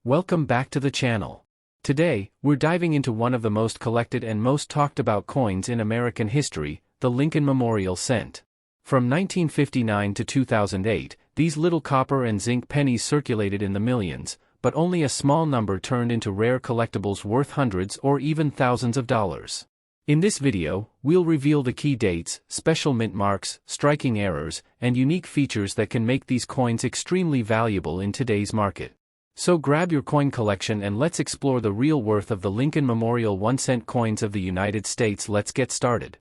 Welcome back to the channel. Today, we're diving into one of the most collected and most talked about coins in American history, the Lincoln Memorial Cent. From 1959 to 2008, these little copper and zinc pennies circulated in the millions, but only a small number turned into rare collectibles worth hundreds or even thousands of dollars. In this video, we'll reveal the key dates, special mint marks, striking errors, and unique features that can make these coins extremely valuable in today's market. So grab your coin collection and let's explore the real worth of the Lincoln Memorial 1-cent coins of the United States. Let's get started.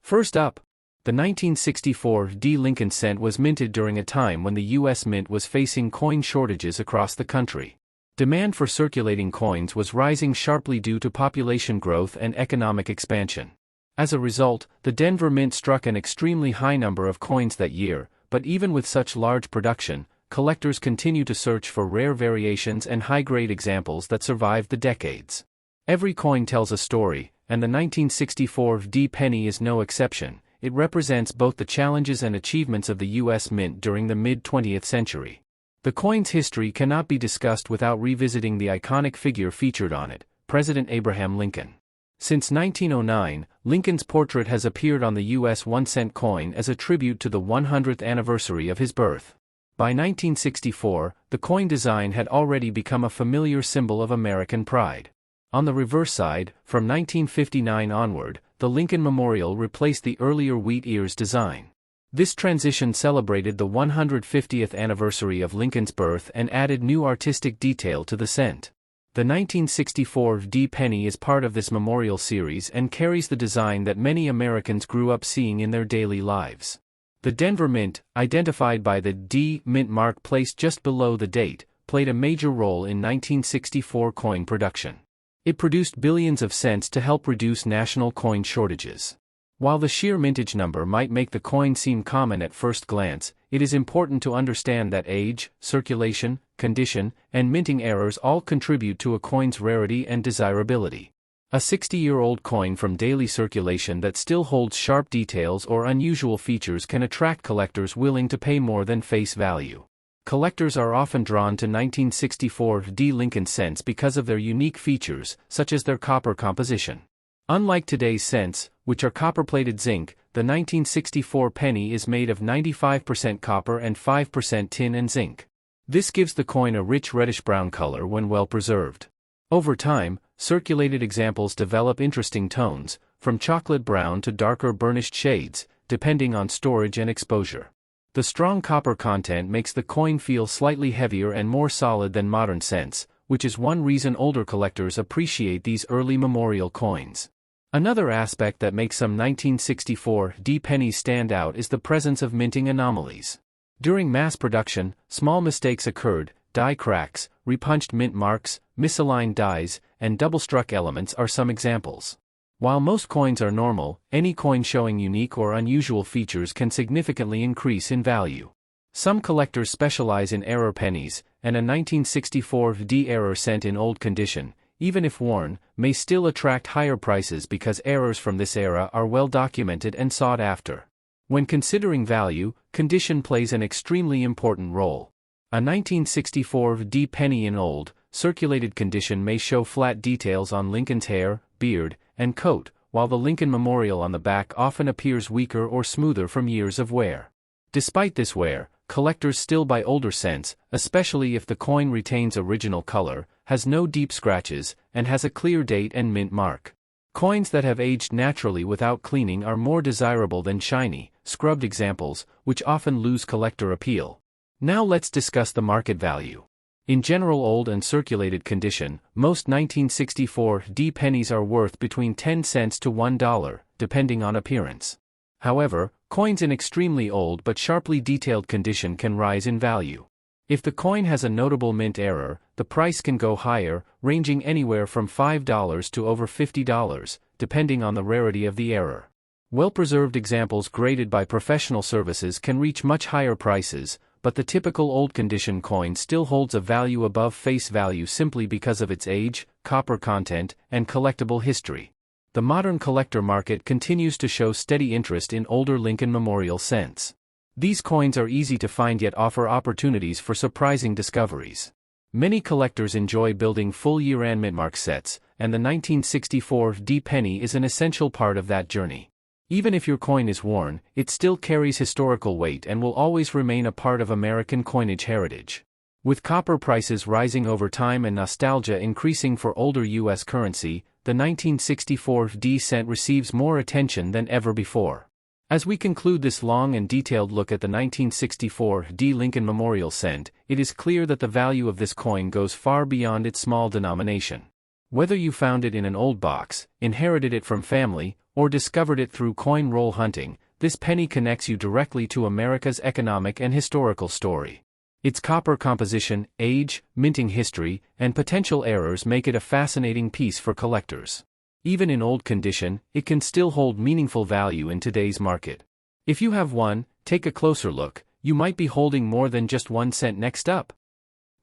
First up, the 1964 Lincoln cent was minted during a time when the U.S. Mint was facing coin shortages across the country. Demand for circulating coins was rising sharply due to population growth and economic expansion. As a result, the Denver Mint struck an extremely high number of coins that year, but even with such large production, collectors continue to search for rare variations and high-grade examples that survived the decades. Every coin tells a story, and the 1964 penny is no exception. It represents both the challenges and achievements of the U.S. Mint during the mid-20th century. The coin's history cannot be discussed without revisiting the iconic figure featured on it, President Abraham Lincoln. Since 1909, Lincoln's portrait has appeared on the U.S. 1-cent coin as a tribute to the 100th anniversary of his birth. By 1964, the coin design had already become a familiar symbol of American pride. On the reverse side, from 1959 onward, the Lincoln Memorial replaced the earlier wheat ears design. This transition celebrated the 150th anniversary of Lincoln's birth and added new artistic detail to the cent. The 1964 penny is part of this memorial series and carries the design that many Americans grew up seeing in their daily lives. The Denver Mint, identified by the D mint mark placed just below the date, played a major role in 1964 coin production. It produced billions of cents to help reduce national coin shortages. While the sheer mintage number might make the coin seem common at first glance, it is important to understand that age, circulation, condition, and minting errors all contribute to a coin's rarity and desirability. A 60-year-old coin from daily circulation that still holds sharp details or unusual features can attract collectors willing to pay more than face value. Collectors are often drawn to 1964 Lincoln cents because of their unique features, such as their copper composition. Unlike today's cents, which are copper-plated zinc, the 1964 penny is made of 95% copper and 5% tin and zinc. This gives the coin a rich reddish-brown color when well preserved. Over time, circulated examples develop interesting tones, from chocolate brown to darker burnished shades, depending on storage and exposure. The strong copper content makes the coin feel slightly heavier and more solid than modern cents, which is one reason older collectors appreciate these early memorial coins. Another aspect that makes some 1964 pennies stand out is the presence of minting anomalies. During mass production, small mistakes occurred. Die cracks, repunched mint marks, misaligned dies, and double-struck elements are some examples. While most coins are normal, any coin showing unique or unusual features can significantly increase in value. Some collectors specialize in error pennies, and a 1964 error cent in old condition, even if worn, may still attract higher prices because errors from this era are well documented and sought after. When considering value, condition plays an extremely important role. A 1964 penny in old, circulated condition may show flat details on Lincoln's hair, beard, and coat, while the Lincoln Memorial on the back often appears weaker or smoother from years of wear. Despite this wear, collectors still buy older cents, especially if the coin retains original color, has no deep scratches, and has a clear date and mint mark. Coins that have aged naturally without cleaning are more desirable than shiny, scrubbed examples, which often lose collector appeal. Now let's discuss the market value. In general old and circulated condition, most 1964 pennies are worth between 10 cents to $1, depending on appearance. However, coins in extremely old but sharply detailed condition can rise in value. If the coin has a notable mint error, the price can go higher, ranging anywhere from $5 to over $50, depending on the rarity of the error. Well-preserved examples graded by professional services can reach much higher prices, but the typical old condition coin still holds a value above face value simply because of its age, copper content, and collectible history. The modern collector market continues to show steady interest in older Lincoln Memorial cents. These coins are easy to find yet offer opportunities for surprising discoveries. Many collectors enjoy building full year-end mintmark sets, and the 1964 D penny is an essential part of that journey. Even if your coin is worn, it still carries historical weight and will always remain a part of American coinage heritage. With copper prices rising over time and nostalgia increasing for older U.S. currency, the 1964 D cent receives more attention than ever before. As we conclude this long and detailed look at the 1964 D Lincoln Memorial Cent, it is clear that the value of this coin goes far beyond its small denomination. Whether you found it in an old box, inherited it from family, or discovered it through coin roll hunting, this penny connects you directly to America's economic and historical story. Its copper composition, age, minting history, and potential errors make it a fascinating piece for collectors. Even in old condition, it can still hold meaningful value in today's market. If you have one, take a closer look. You might be holding more than just 1 cent. Next up,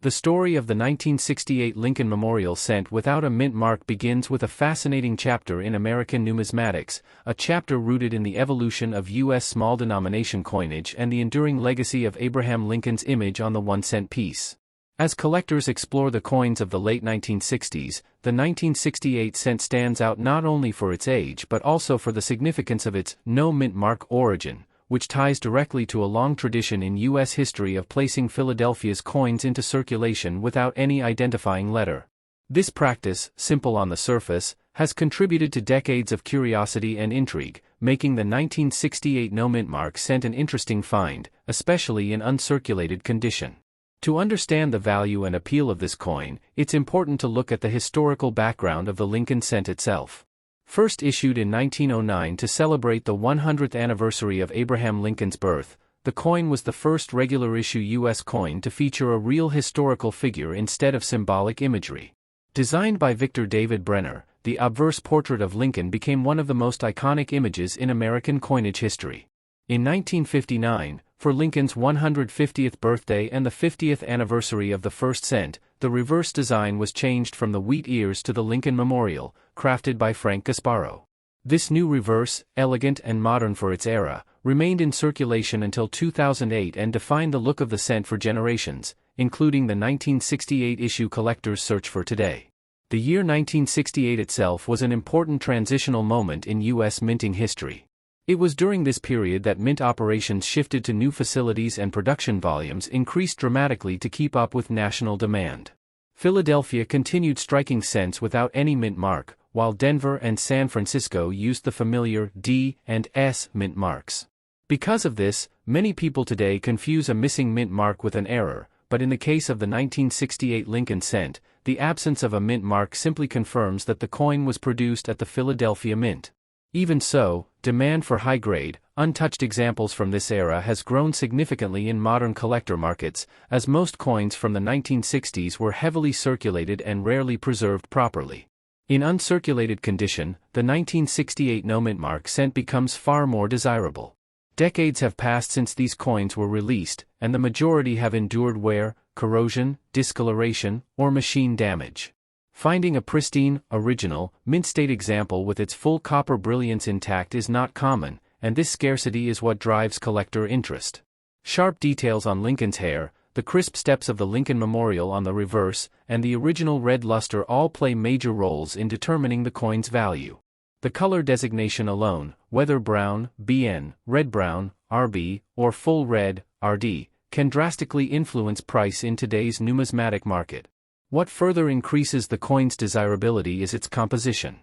the story of the 1968 Lincoln Memorial Cent without a mint mark begins with a fascinating chapter in American numismatics, a chapter rooted in the evolution of U.S. small-denomination coinage and the enduring legacy of Abraham Lincoln's image on the 1-cent piece. As collectors explore the coins of the late 1960s, the 1968 cent stands out not only for its age but also for the significance of its no mint mark origin, which ties directly to a long tradition in U.S. history of placing Philadelphia's coins into circulation without any identifying letter. This practice, simple on the surface, has contributed to decades of curiosity and intrigue, making the 1968 no-mint mark cent an interesting find, especially in uncirculated condition. To understand the value and appeal of this coin, it's important to look at the historical background of the Lincoln cent itself. First issued in 1909 to celebrate the 100th anniversary of Abraham Lincoln's birth, the coin was the first regular-issue U.S. coin to feature a real historical figure instead of symbolic imagery. Designed by Victor David Brenner, the obverse portrait of Lincoln became one of the most iconic images in American coinage history. In 1959, for Lincoln's 150th birthday and the 50th anniversary of the first cent, the reverse design was changed from the wheat ears to the Lincoln Memorial, crafted by Frank Gasparo. This new reverse, elegant and modern for its era, remained in circulation until 2008 and defined the look of the cent for generations, including the 1968 issue collectors search for today. The year 1968 itself was an important transitional moment in U.S. minting history. It was during this period that mint operations shifted to new facilities and production volumes increased dramatically to keep up with national demand. Philadelphia continued striking cents without any mint mark, while Denver and San Francisco used the familiar D and S mint marks. Because of this, many people today confuse a missing mint mark with an error, but in the case of the 1968 Lincoln cent, the absence of a mint mark simply confirms that the coin was produced at the Philadelphia Mint. Even so, demand for high-grade, untouched examples from this era has grown significantly in modern collector markets, as most coins from the 1960s were heavily circulated and rarely preserved properly. In uncirculated condition, the 1968 no-mint mark cent becomes far more desirable. Decades have passed since these coins were released, and the majority have endured wear, corrosion, discoloration, or machine damage. Finding a pristine, original, mint-state example with its full copper brilliance intact is not common, and this scarcity is what drives collector interest. Sharp details on Lincoln's hair, the crisp steps of the Lincoln Memorial on the reverse, and the original red luster all play major roles in determining the coin's value. The color designation alone, whether brown, BN, red-brown, RB, or full red, RD, can drastically influence price in today's numismatic market. What further increases the coin's desirability is its composition.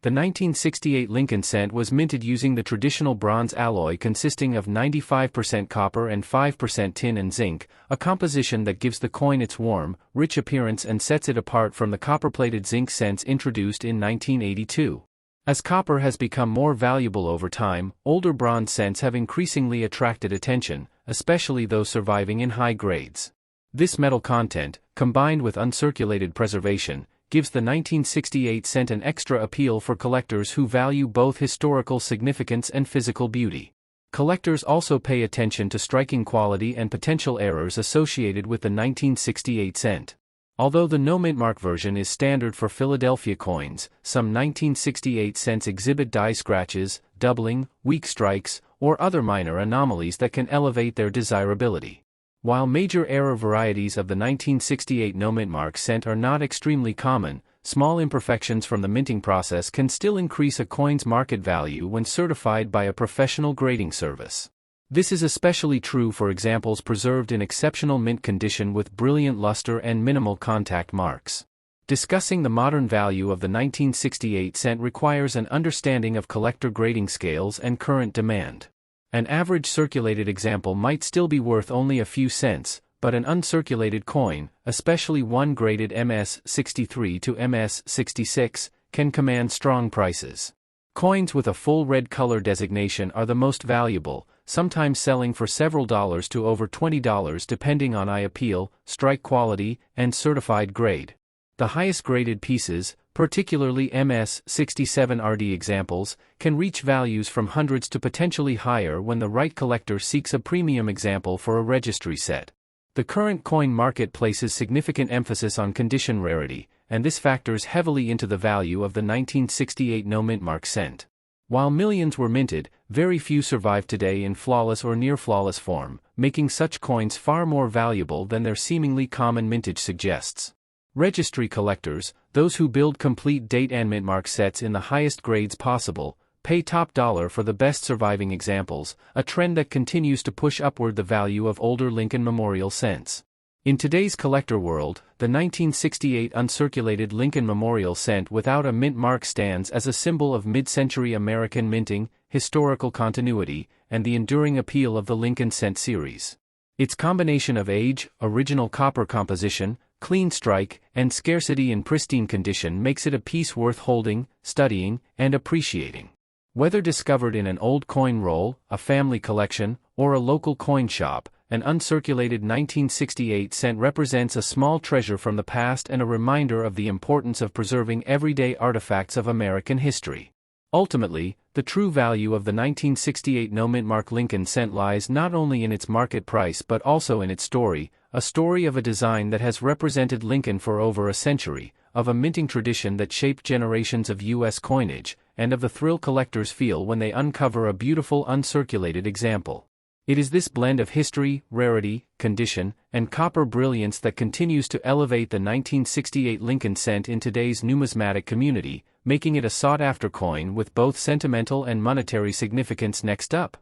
The 1968 Lincoln cent was minted using the traditional bronze alloy consisting of 95% copper and 5% tin and zinc, a composition that gives the coin its warm, rich appearance and sets it apart from the copper-plated zinc cents introduced in 1982. As copper has become more valuable over time, older bronze cents have increasingly attracted attention, especially those surviving in high grades. This metal content, combined with uncirculated preservation, gives the 1968 cent an extra appeal for collectors who value both historical significance and physical beauty. Collectors also pay attention to striking quality and potential errors associated with the 1968 cent. Although the no-mint mark version is standard for Philadelphia coins, some 1968 cents exhibit die scratches, doubling, weak strikes, or other minor anomalies that can elevate their desirability. While major error varieties of the 1968 no-mint mark cent are not extremely common, small imperfections from the minting process can still increase a coin's market value when certified by a professional grading service. This is especially true for examples preserved in exceptional mint condition with brilliant luster and minimal contact marks. Discussing the modern value of the 1968 cent requires an understanding of collector grading scales and current demand. An average circulated example might still be worth only a few cents, but an uncirculated coin, especially one graded MS-63 to MS-66, can command strong prices. Coins with a full red color designation are the most valuable, sometimes selling for several dollars to over $20 depending on eye appeal, strike quality, and certified grade. The highest graded pieces, particularly MS-67 RD examples, can reach values from hundreds to potentially higher when the right collector seeks a premium example for a registry set. The current coin market places significant emphasis on condition rarity, and this factors heavily into the value of the 1968 no-mint mark cent. While millions were minted, very few survive today in flawless or near-flawless form, making such coins far more valuable than their seemingly common mintage suggests. Registry collectors, those who build complete date and mint mark sets in the highest grades possible, pay top dollar for the best surviving examples, a trend that continues to push upward the value of older Lincoln Memorial cents. In today's collector world, the 1968 uncirculated Lincoln Memorial cent without a mint mark stands as a symbol of mid-century American minting, historical continuity, and the enduring appeal of the Lincoln cent series. Its combination of age, original copper composition, clean strike, and scarcity in pristine condition makes it a piece worth holding, studying, and appreciating. Whether discovered in an old coin roll, a family collection, or a local coin shop, an uncirculated 1968 cent represents a small treasure from the past and a reminder of the importance of preserving everyday artifacts of American history. Ultimately, the true value of the 1968 no-mint mark Lincoln cent lies not only in its market price but also in its story, a story of a design that has represented Lincoln for over a century, of a minting tradition that shaped generations of U.S. coinage, and of the thrill collectors feel when they uncover a beautiful uncirculated example. It is this blend of history, rarity, condition, and copper brilliance that continues to elevate the 1968 Lincoln cent in today's numismatic community, making it a sought-after coin with both sentimental and monetary significance. Next up,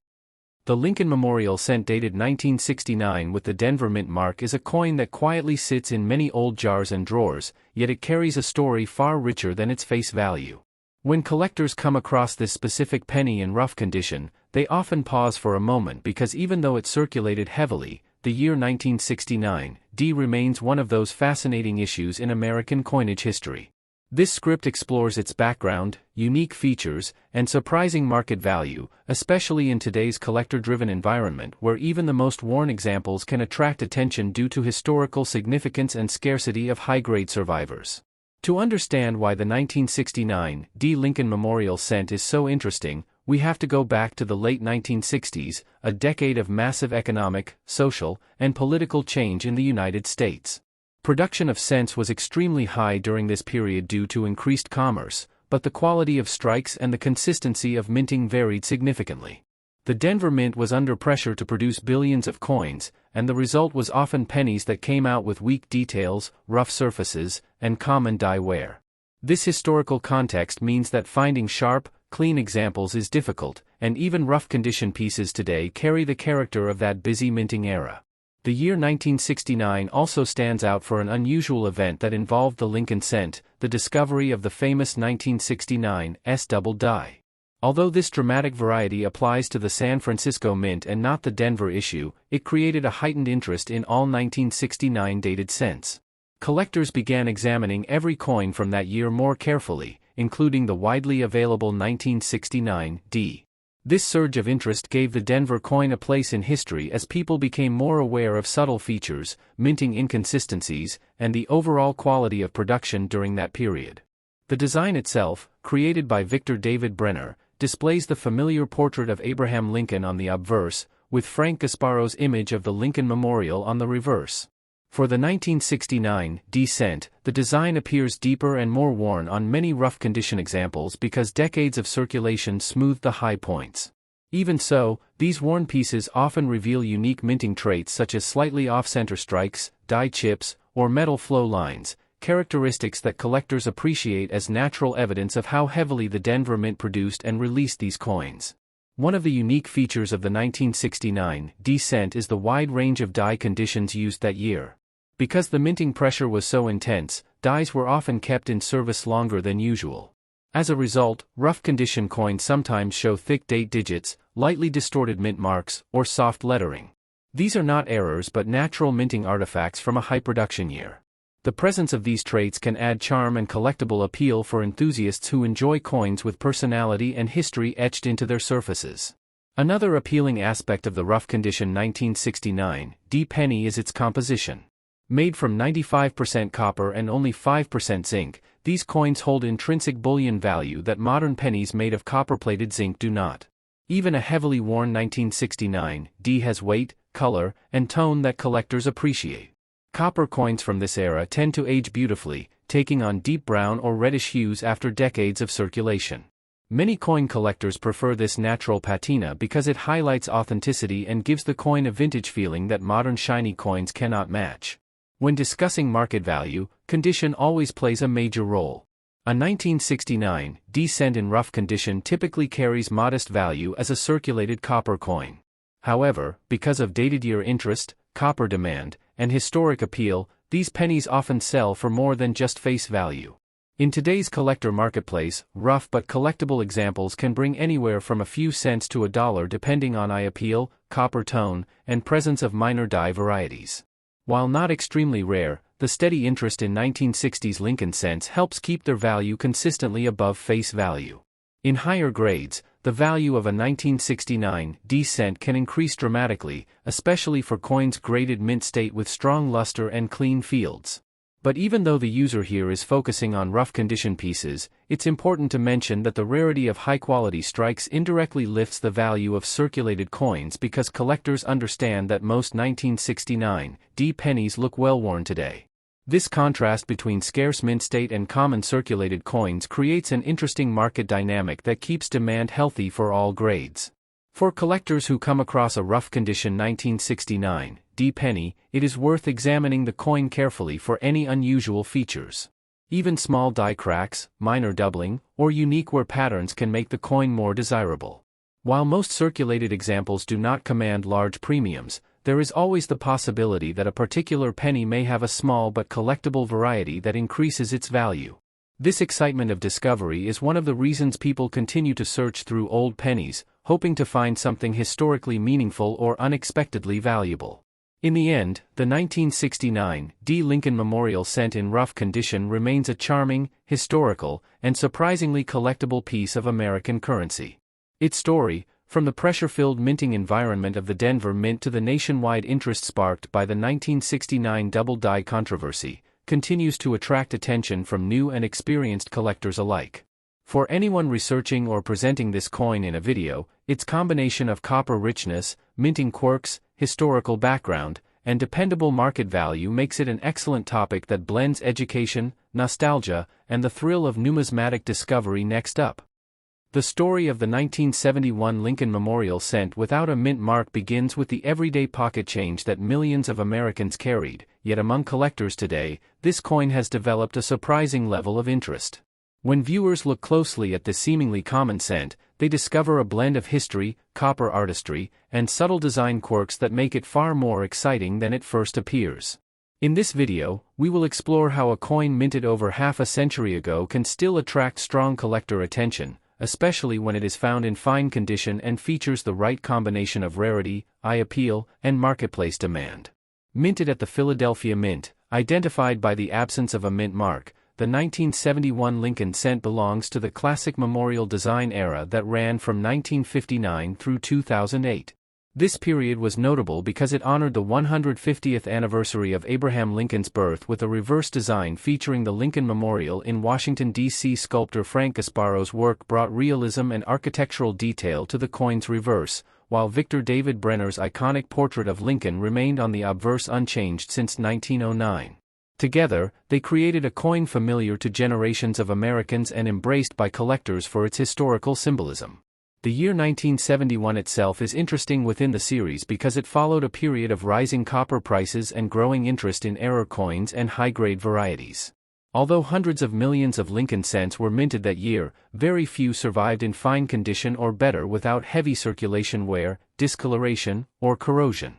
the Lincoln Memorial cent dated 1969 with the Denver mint mark is a coin that quietly sits in many old jars and drawers, yet it carries a story far richer than its face value. When collectors come across this specific penny in rough condition, they often pause for a moment because even though it circulated heavily, the year 1969 remains one of those fascinating issues in American coinage history. This script explores its background, unique features, and surprising market value, especially in today's collector-driven environment where even the most worn examples can attract attention due to historical significance and scarcity of high-grade survivors. To understand why the 1969 Lincoln Memorial cent is so interesting, we have to go back to the late 1960s, a decade of massive economic, social, and political change in the United States. Production of cents was extremely high during this period due to increased commerce, but the quality of strikes and the consistency of minting varied significantly. The Denver Mint was under pressure to produce billions of coins, and the result was often pennies that came out with weak details, rough surfaces, and common die wear. This historical context means that finding sharp, clean examples is difficult, and even rough condition pieces today carry the character of that busy minting era. The year 1969 also stands out for an unusual event that involved the Lincoln cent, the discovery of the famous 1969 double die. Although this dramatic variety applies to the San Francisco Mint and not the Denver issue, it created a heightened interest in all 1969 dated cents. Collectors began examining every coin from that year more carefully, including the widely available 1969 This surge of interest gave the Denver coin a place in history as people became more aware of subtle features, minting inconsistencies, and the overall quality of production during that period. The design itself, created by Victor David Brenner, displays the familiar portrait of Abraham Lincoln on the obverse, with Frank Gasparo's image of the Lincoln Memorial on the reverse. For the 1969 cent, the design appears deeper and more worn on many rough condition examples because decades of circulation smoothed the high points. Even so, these worn pieces often reveal unique minting traits such as slightly off-center strikes, die chips, or metal flow lines, characteristics that collectors appreciate as natural evidence of how heavily the Denver Mint produced and released these coins. One of the unique features of the 1969 D cent is the wide range of die conditions used that year. Because the minting pressure was so intense, dies were often kept in service longer than usual. As a result, rough condition coins sometimes show thick date digits, lightly distorted mint marks, or soft lettering. These are not errors but natural minting artifacts from a high production year. The presence of these traits can add charm and collectible appeal for enthusiasts who enjoy coins with personality and history etched into their surfaces. Another appealing aspect of the rough condition 1969 D penny is its composition. Made from 95% copper and only 5% zinc, these coins hold intrinsic bullion value that modern pennies made of copper-plated zinc do not. Even a heavily worn 1969 D has weight, color, and tone that collectors appreciate. Copper coins from this era tend to age beautifully, taking on deep brown or reddish hues after decades of circulation. Many coin collectors prefer this natural patina because it highlights authenticity and gives the coin a vintage feeling that modern shiny coins cannot match. When discussing market value, condition always plays a major role. A 1969 D cent in rough condition typically carries modest value as a circulated copper coin. However, because of dated year interest, copper demand, and historic appeal, these pennies often sell for more than just face value. In today's collector marketplace, rough but collectible examples can bring anywhere from a few cents to $1 depending on eye appeal, copper tone, and presence of minor die varieties. While not extremely rare, the steady interest in 1960s Lincoln cents helps keep their value consistently above face value. In higher grades, the value of a 1969 D cent can increase dramatically, especially for coins graded mint state with strong luster and clean fields. But even though the user here is focusing on rough condition pieces, it's important to mention that the rarity of high-quality strikes indirectly lifts the value of circulated coins because collectors understand that most 1969 D pennies look well-worn today. This contrast between scarce mint state and common circulated coins creates an interesting market dynamic that keeps demand healthy for all grades. For collectors who come across a rough condition 1969 D penny, it is worth examining the coin carefully for any unusual features. Even small die cracks, minor doubling, or unique wear patterns can make the coin more desirable. While most circulated examples do not command large premiums, there is always the possibility that a particular penny may have a small but collectible variety that increases its value. This excitement of discovery is one of the reasons people continue to search through old pennies, hoping to find something historically meaningful or unexpectedly valuable. In the end, the 1969 D Lincoln Memorial cent in rough condition remains a charming, historical, and surprisingly collectible piece of American currency. Its story, from the pressure-filled minting environment of the Denver Mint to the nationwide interest sparked by the 1969 double die controversy, continues to attract attention from new and experienced collectors alike. For anyone researching or presenting this coin in a video, its combination of copper richness, minting quirks, historical background, and dependable market value makes it an excellent topic that blends education, nostalgia, and the thrill of numismatic discovery. Next up, the story of the 1971 Lincoln Memorial cent without a mint mark begins with the everyday pocket change that millions of Americans carried, yet among collectors today, this coin has developed a surprising level of interest. When viewers look closely at this seemingly common cent, they discover a blend of history, copper artistry, and subtle design quirks that make it far more exciting than it first appears. In this video, we will explore how a coin minted over half a century ago can still attract strong collector attention, especially when it is found in fine condition and features the right combination of rarity, eye appeal, and marketplace demand. Minted at the Philadelphia Mint, identified by the absence of a mint mark, the 1971 Lincoln cent belongs to the classic memorial design era that ran from 1959 through 2008. This period was notable because it honored the 150th anniversary of Abraham Lincoln's birth with a reverse design featuring the Lincoln Memorial in Washington, D.C. Sculptor Frank Gasparo's work brought realism and architectural detail to the coin's reverse, while Victor David Brenner's iconic portrait of Lincoln remained on the obverse unchanged since 1909. Together, they created a coin familiar to generations of Americans and embraced by collectors for its historical symbolism. The year 1971 itself is interesting within the series because it followed a period of rising copper prices and growing interest in error coins and high-grade varieties. Although hundreds of millions of Lincoln cents were minted that year, very few survived in fine condition or better without heavy circulation wear, discoloration, or corrosion.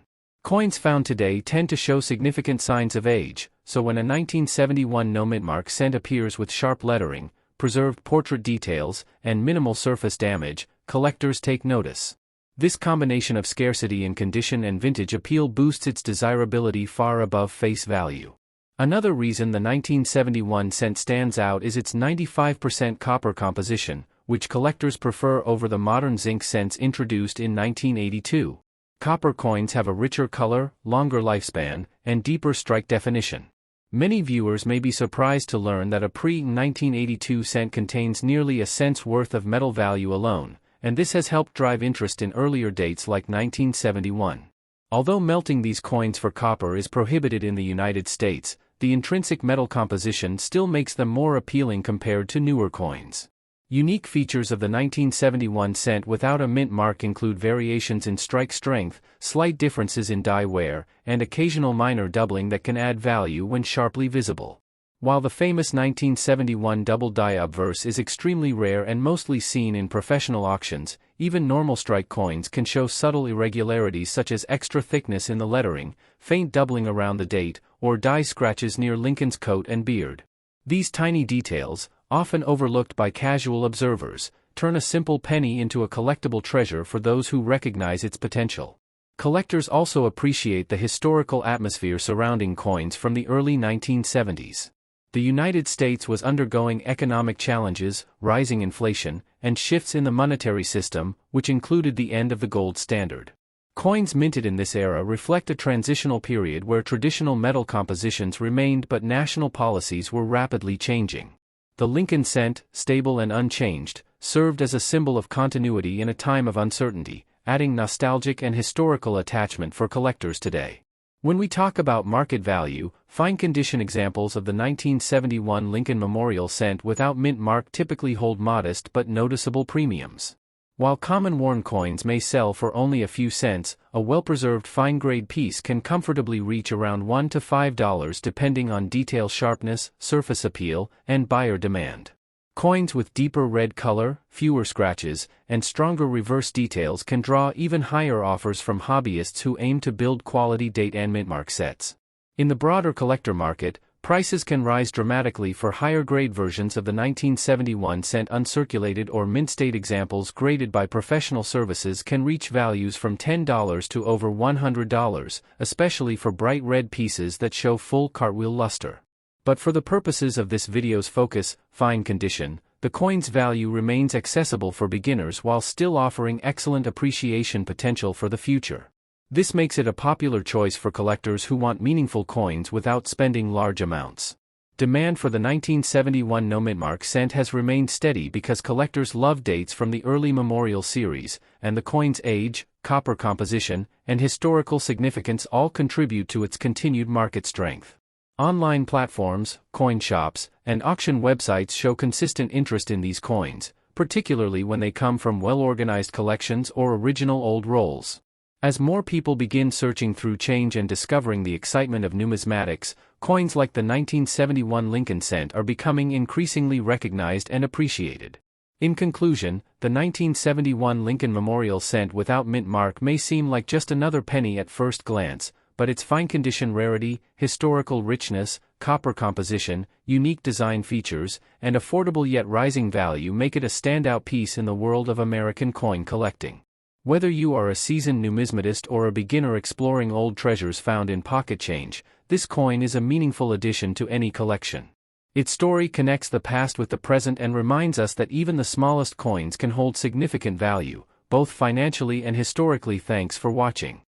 Coins found today tend to show significant signs of age, so when a 1971 no-mint mark cent appears with sharp lettering, preserved portrait details, and minimal surface damage, collectors take notice. This combination of scarcity in condition and vintage appeal boosts its desirability far above face value. Another reason the 1971 cent stands out is its 95% copper composition, which collectors prefer over the modern zinc cents introduced in 1982. Copper coins have a richer color, longer lifespan, and deeper strike definition. Many viewers may be surprised to learn that a pre-1982 cent contains nearly a cent's worth of metal value alone, and this has helped drive interest in earlier dates like 1971. Although melting these coins for copper is prohibited in the United States, the intrinsic metal composition still makes them more appealing compared to newer coins. Unique features of the 1971 cent without a mint mark include variations in strike strength, slight differences in die wear, and occasional minor doubling that can add value when sharply visible. While the famous 1971 double die obverse is extremely rare and mostly seen in professional auctions, even normal strike coins can show subtle irregularities such as extra thickness in the lettering, faint doubling around the date, or die scratches near Lincoln's coat and beard. These tiny details, often overlooked by casual observers, turn a simple penny into a collectible treasure for those who recognize its potential. Collectors also appreciate the historical atmosphere surrounding coins from the early 1970s. The United States was undergoing economic challenges, rising inflation, and shifts in the monetary system, which included the end of the gold standard. Coins minted in this era reflect a transitional period where traditional metal compositions remained but national policies were rapidly changing. The Lincoln cent, stable and unchanged, served as a symbol of continuity in a time of uncertainty, adding nostalgic and historical attachment for collectors today. When we talk about market value, fine condition examples of the 1971 Lincoln Memorial cent without mint mark typically hold modest but noticeable premiums. While common worn coins may sell for only a few cents, a well-preserved fine-grade piece can comfortably reach around $1 to $5 depending on detail sharpness, surface appeal, and buyer demand. Coins with deeper red color, fewer scratches, and stronger reverse details can draw even higher offers from hobbyists who aim to build quality date and mint mark sets. In the broader collector market, prices can rise dramatically for higher-grade versions of the 1971 cent uncirculated or mint-state. Examples graded by professional services can reach values from $10 to over $100, especially for bright red pieces that show full cartwheel luster. But for the purposes of this video's focus, fine condition, the coin's value remains accessible for beginners while still offering excellent appreciation potential for the future. This makes it a popular choice for collectors who want meaningful coins without spending large amounts. Demand for the 1971 no-mint mark cent has remained steady because collectors love dates from the early Memorial series, and the coin's age, copper composition, and historical significance all contribute to its continued market strength. Online platforms, coin shops, and auction websites show consistent interest in these coins, particularly when they come from well-organized collections or original old rolls. As more people begin searching through change and discovering the excitement of numismatics, coins like the 1971 Lincoln cent are becoming increasingly recognized and appreciated. In conclusion, the 1971 Lincoln Memorial cent without mint mark may seem like just another penny at first glance, but its fine condition rarity, historical richness, copper composition, unique design features, and affordable yet rising value make it a standout piece in the world of American coin collecting. Whether you are a seasoned numismatist or a beginner exploring old treasures found in pocket change, this coin is a meaningful addition to any collection. Its story connects the past with the present and reminds us that even the smallest coins can hold significant value, both financially and historically. Thanks for watching.